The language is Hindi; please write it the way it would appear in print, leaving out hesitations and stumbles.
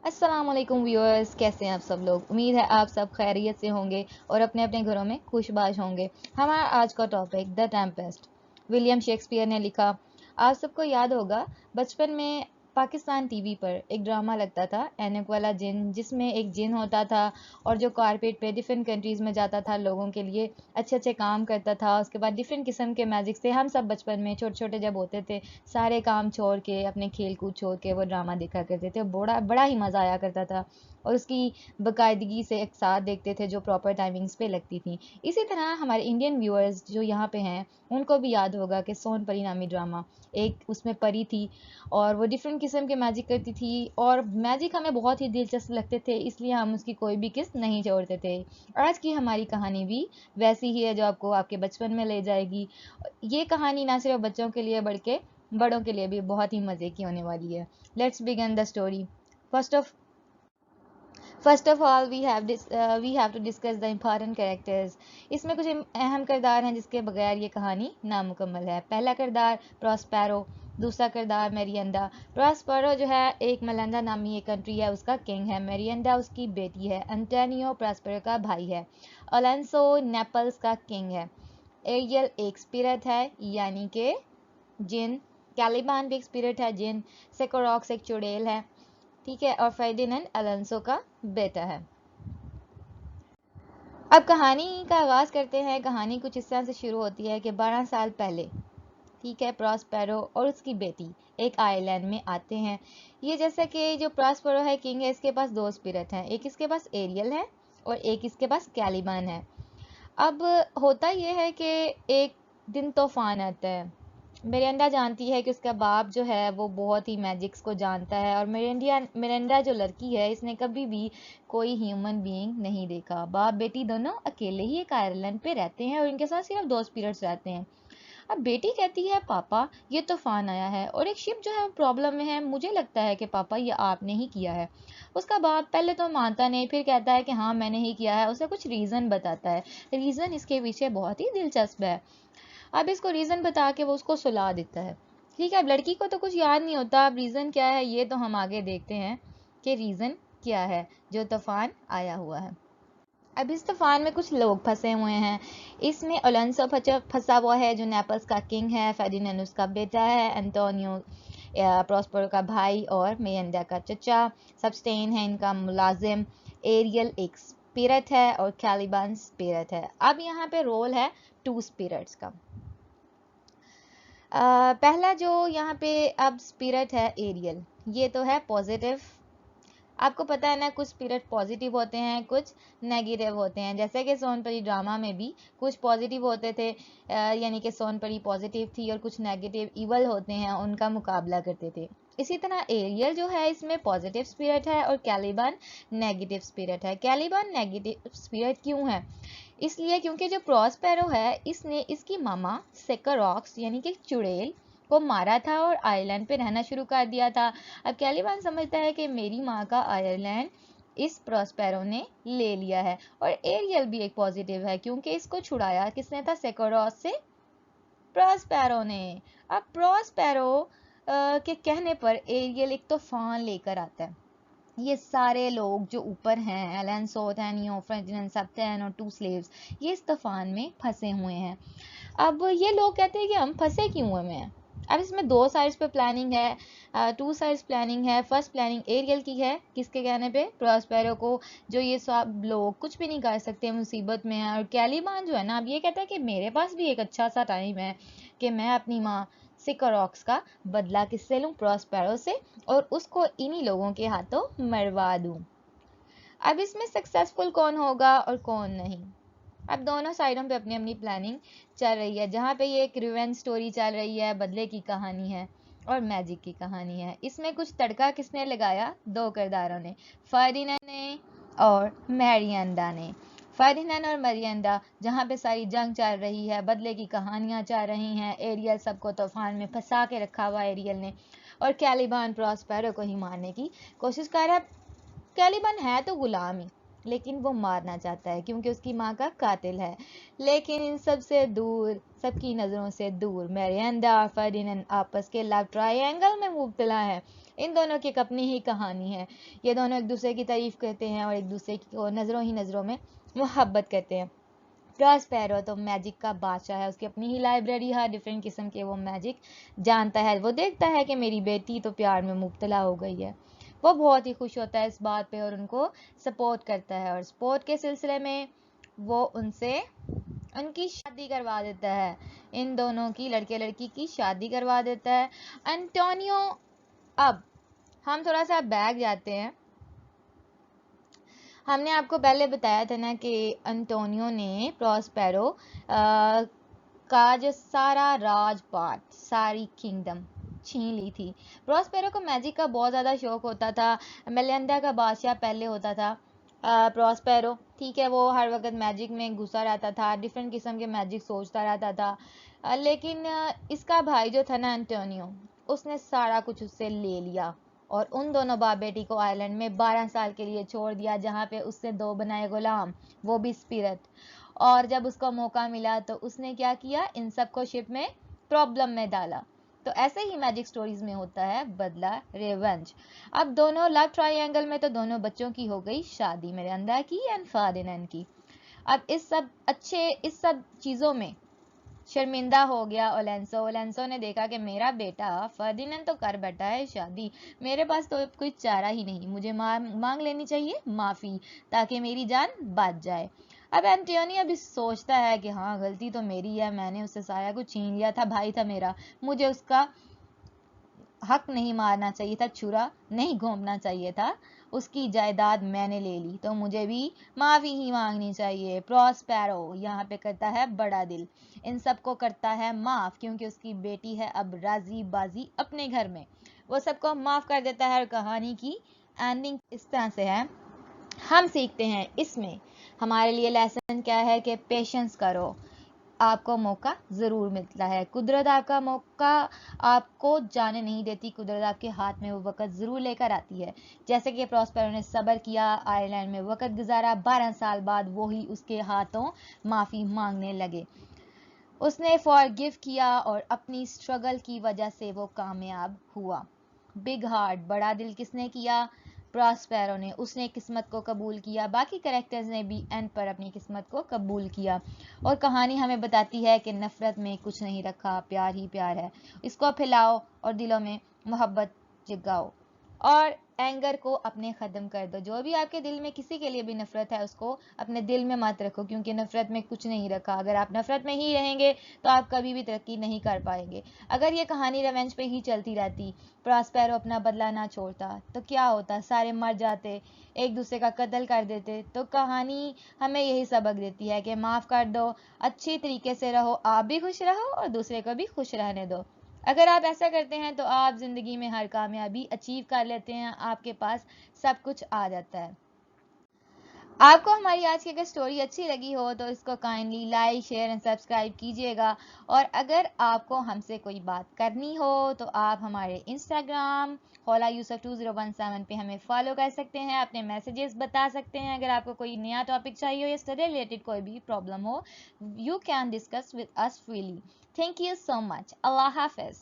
अस्सलाम वालेकुम व्यूअर्स, कैसे हैं आप सब लोग। उम्मीद है आप सब खैरियत से होंगे और अपने अपने घरों में खुशबाश होंगे। हमारा आज का topic the Tempest, William Shakespeare ने लिखा। आप सबको याद होगा बचपन में पाकिस्तान टीवी पर एक ड्रामा लगता था एनक वाला जिन, जिसमें एक जिन होता था और जो कारपेट पे डिफरेंट कंट्रीज में जाता था, लोगों के लिए अच्छे अच्छे काम करता था। उसके बाद डिफरेंट किस्म के मैजिक से हम सब बचपन में छोटे छोटे जब होते थे, सारे काम छोड़ के, अपने खेल कूद छोड़ के वो ड्रामा देखा करते थे। बड़ा बड़ा ही मज़ा आया करता था और उसकी बाकायदगी से एक साथ देखते थे जो प्रॉपर टाइमिंग्स पे लगती थी। इसी तरह हमारे इंडियन व्यूअर्स जो यहाँ पे हैं उनको भी याद होगा कि सोन परी नामी ड्रामा, एक उसमें परी थी और वो डिफरेंट किस्म के मैजिक करती थी और मैजिक हमें बहुत ही दिलचस्प लगते थे, इसलिए हम उसकी कोई भी किस्त नहीं छोड़ते थे। आज की हमारी कहानी भी वैसी ही है जो आपको आपके बचपन में ले जाएगी। ये कहानी ना सिर्फ बच्चों के लिए बल्कि बड़ों के लिए भी बहुत ही मज़े की होने वाली है। Let's begin the story. First of first of all we have to discuss the important characters. इसमें कुछ अहम किरदार हैं जिसके बगैर ये कहानी नामुकम्मल है। पहला किरदार प्रॉस्पेरो, दूसरा किरदार मेरियंदा। प्रॉस्पेरो जो है एक मेलिंडा नामी एक कंट्री है, उसका किंग है। मेरियंदा उसकी बेटी है। एंटोनियो प्रॉस्पेरो का भाई है। अलेंसो नेपल्स का किंग है। एरियल एक स्पिरिट है यानी कि जिन। कैलिबान भी एक स्पिरिट है जिन। सेकोरॉक्स एक चुड़ैल है, ठीक है, और फर्डिनेंड अलोंसो का बेटा है। अब कहानी का आगाज करते हैं। कहानी कुछ इस तरह से शुरू होती है कि 12 साल पहले, ठीक है, प्रॉस्पेरो और उसकी बेटी एक आइलैंड में आते हैं। ये जैसा कि जो प्रॉस्पेरो है किंग है, इसके पास दो स्पिरिट हैं, एक इसके पास एरियल है और एक इसके पास कैलिबान है। अब होता यह है कि एक दिन तूफान आता है। मिरेंडा जानती है कि उसका बाप जो है वो बहुत ही मैजिक्स को जानता है और मिरेंडा जो लड़की है इसने कभी भी कोई ह्यूमन बीइंग नहीं देखा। बाप बेटी दोनों अकेले ही एक आइलैंड पे रहते हैं और इनके साथ सिर्फ दो स्पिरिट्स रहते हैं। अब बेटी कहती है पापा ये तूफान आया है और एक शिप जो है वो प्रॉब्लम में है, मुझे लगता है कि पापा ये आपने ही किया है। उसका बाप पहले तो मानता नहीं, फिर कहता है कि हाँ मैंने ही किया है। उसे कुछ रीज़न बताता है। रीज़न इसके पीछे बहुत ही दिलचस्प है। अब इसको रीज़न बता के वो उसको सुला देता है। ठीक है, अब लड़की को तो कुछ याद नहीं होता। अब रीज़न क्या है ये तो हम आगे देखते हैं कि रीज़न क्या है जो तूफान आया हुआ है। अब इस तूफान में कुछ लोग फंसे हुए हैं। इसमें अलोंसो फंसा हुआ है जो नेपल्स का किंग है। फेर्डिनेंड उसका बेटा है। एंटोनियो प्रॉस्पेरो का भाई और मेरिंडा का चचा। सबस्टेन है इनका मुलाजिम। एरियल एक स्पिरिट है और कैलिबान स्पिरिट है। अब यहाँ पे रोल है टू स्पिरिट्स का। पहला जो यहाँ पे अब स्पिरिट है एरियल, ये तो है पॉजिटिव। आपको पता है ना, कुछ स्पिरिट पॉजिटिव होते हैं कुछ नेगेटिव होते हैं। जैसे कि सोनपरी ड्रामा में भी कुछ पॉजिटिव होते थे, यानी कि सोनपरी पॉजिटिव थी और कुछ नेगेटिव इवल होते हैं उनका मुकाबला करते थे। इसी तरह एरियल जो है इसमें पॉजिटिव स्पिरिट है और कैलिबान नेगेटिव स्पिरिट है। कैलिबान नेगेटिव स्पिरिट क्यों है? इसलिए क्योंकि जो प्रॉस्पेरो है इसने इसकी मामा सेकरॉक्स यानी कि चुड़ैल को मारा था और आयरलैंड पे रहना शुरू कर दिया था। अब कैलिबान समझता है कि मेरी माँ का आयरलैंड इस प्रॉस्पेरो ने ले लिया है। और एरियल भी एक पॉजिटिव है क्योंकि इसको छुड़ाया किसने था? सेकरॉक्स से प्रॉस्पेरो ने। अब प्रॉस्पेरो के कहने पर एरियल एक तूफान लेकर आता है। ये सारे लोग जो ऊपर हैं, एलेंसो, थैनियो, फ्रेंडिनेंड, सबटेन और टू स्लेव्स, ये इस तूफान में फंसे हुए हैं। अब ये लोग कहते हैं कि हम फंसे क्यों हुए हैं। अब इसमें दो साइड्स पे प्लानिंग है, टू साइड्स प्लानिंग है। फर्स्ट प्लानिंग एरियल की है, किसके कहने पे? प्रॉस्पेरो को, जो ये सब लोग कुछ भी नहीं कर सकते, मुसीबत में है। और कैलिबान जो है ना, अब ये कहता है कि मेरे पास भी एक अच्छा सा टाइम है कि मैं अपनी माँ सिकरॉक्स का बदला किससे लूँ? प्रॉस्पेरो से, और उसको इन्हीं लोगों के हाथों मरवा दूँ। अब इसमें सक्सेसफुल कौन होगा और कौन नहीं? अब दोनों साइडों पे अपनी अपनी प्लानिंग चल रही है। जहाँ पे ये एक रिवेंज स्टोरी चल रही है, बदले की कहानी है और मैजिक की कहानी है। इसमें कुछ तड़का किसने लगाया? दो किरदारों ने, फर्डिनेंड ने और मैरियंदा ने। फर्डिनेंड और मैरियंदा, जहाँ पे सारी जंग चल रही है, बदले की कहानियाँ चल रही हैं। एरियल सबको तूफान में फंसा के रखा हुआ एरियल ने, और कैलिबान प्रॉस्पेरो को ही मारने की कोशिश कर रहा है। कैलिबन है तो गुलाम ही, लेकिन वो मारना चाहता है क्योंकि उसकी माँ का कातिल है। लेकिन इन सब से दूर, सबकी नज़रों से दूर, मेरियंदा और फर्डिनेंड आपस के लव ट्रायंगल में मुब्तला है। इन दोनों की एक अपनी ही कहानी है। ये दोनों एक दूसरे की तारीफ करते हैं और एक दूसरे को नज़रों ही नज़रों में मोहब्बत करते हैं। प्रॉस्पेरो तो मैजिक का बादशाह है, उसकी अपनी ही लाइब्रेरी है, डिफरेंट किस्म के वो मैजिक जानता है। वो देखता है कि मेरी बेटी तो प्यार में मुब्तला हो गई है, वो बहुत ही खुश होता है इस बात पे और उनको सपोर्ट करता है, और सपोर्ट के सिलसिले में वो उनसे उनकी शादी करवा देता है। इन दोनों की, लड़के लड़की की शादी करवा देता है एंटोनियो। अब हम थोड़ा सा बैक जाते हैं। हमने आपको पहले बताया था ना कि अंटोनियो ने प्रॉस्पेरो का जो सारा राजपाट, सारी किंगडम छीन ली थी। प्रॉस्पेरो को मैजिक का बहुत ज़्यादा शौक होता था। मेलेंडा का बादशाह पहले होता था प्रॉस्पेरो, ठीक है। वो हर वक्त मैजिक में घुसा रहता था, डिफरेंट किस्म के मैजिक सोचता रहता था। लेकिन इसका भाई जो था ना एंटोनियो, उसने सारा कुछ उससे ले लिया और उन दोनों बाप बेटी को आयरलैंड में 12 साल के लिए छोड़ दिया, जहाँ पे उसने 2 बनाए गुलाम, वो भी स्पिरिट। और जब उसको मौका मिला तो उसने क्या किया, इन सबको शिप में प्रॉब्लम में डाला। तो ऐसे ही मैजिक स्टोरीज में होता है बदला, रिवेंज। अब दोनों लव ट्रायंगल में तो दोनों बच्चों की हो गई शादी, मेलिंडा की एंड फर्डिनेंड की। अब इस सब चीजों में शर्मिंदा हो गया ओलेंसो। ओलेंसो ने देखा कि मेरा बेटा फर्डिनेंड तो कर बैठा है शादी, मेरे पास तो कोई चारा ही नहीं, मुझे मांग लेनी चाहिए माफी ताकि मेरी जान बच जाए। अब एंटोनियो भी सोचता है कि हाँ, गलती तो मेरी है, मैंने उससे सारा कुछ छीन लिया था, भाई था मेरा, मुझे उसका हक नहीं मारना चाहिए था, छुरा नहीं घोंपना चाहिए था, उसकी जायदाद मैंने ले ली तो मुझे भी माफी ही मांगनी चाहिए। प्रॉस्पेरो यहाँ पे करता है बड़ा दिल, इन सबको करता है माफ, क्योंकि उसकी बेटी है अब राजी बाजी अपने घर में, वो सबको माफ कर देता है। और कहानी की एंडिंग इस तरह से है। हम सीखते हैं इसमें, हमारे लिए लेसन क्या है कि पेशेंस करो, आपको मौका ज़रूर मिलता है। कुदरत आपका मौका आपको जाने नहीं देती, कुदरत आपके हाथ में वो वक़्त ज़रूर लेकर आती है। जैसे कि प्रॉस्पेरो ने सब्र किया, आयरलैंड में वक़्त गुजारा, 12 साल बाद वो ही उसके हाथों माफ़ी मांगने लगे। उसने फॉरगिव किया और अपनी स्ट्रगल की वजह से वो कामयाब हुआ। बिग हार्ट, बड़ा दिल किसने किया? प्रॉस्पेरो ने। उसने किस्मत को कबूल किया, बाकी कैरेक्टर्स ने भी एंड पर अपनी किस्मत को कबूल किया। और कहानी हमें बताती है कि नफरत में कुछ नहीं रखा, प्यार ही प्यार है, इसको फैलाओ और दिलों में मोहब्बत जगाओ और एंगर को अपने ख़त्म कर दो। जो भी आपके दिल में किसी के लिए भी नफरत है, उसको अपने दिल में मत रखो, क्योंकि नफरत में कुछ नहीं रखा। अगर आप नफरत में ही रहेंगे तो आप कभी भी तरक्की नहीं कर पाएंगे। अगर ये कहानी रिवेंज पे ही चलती रहती, प्रॉस्पेरो अपना बदला ना छोड़ता, तो क्या होता, सारे मर जाते, एक दूसरे का कत्ल कर देते। तो कहानी हमें यही सबक देती है कि माफ़ कर दो, अच्छी तरीके से रहो, आप भी खुश रहो और दूसरे को भी खुश रहने दो। अगर आप ऐसा करते हैं तो आप ज़िंदगी में हर कामयाबी अचीव कर लेते हैं, आपके पास सब कुछ आ जाता है। आपको हमारी आज की अगर स्टोरी अच्छी लगी हो तो इसको kindly like, share and subscribe कीजिएगा। और अगर आपको हमसे कोई बात करनी हो तो आप हमारे इंस्टाग्राम होला यूसुफ 2017 पे हमें फॉलो कर सकते हैं, अपने मैसेजेस बता सकते हैं। अगर आपको कोई नया टॉपिक चाहिए हो या स्टडी रिलेटेड कोई भी प्रॉब्लम हो, you can discuss with us freely. Thank you so much. Allah Hafiz.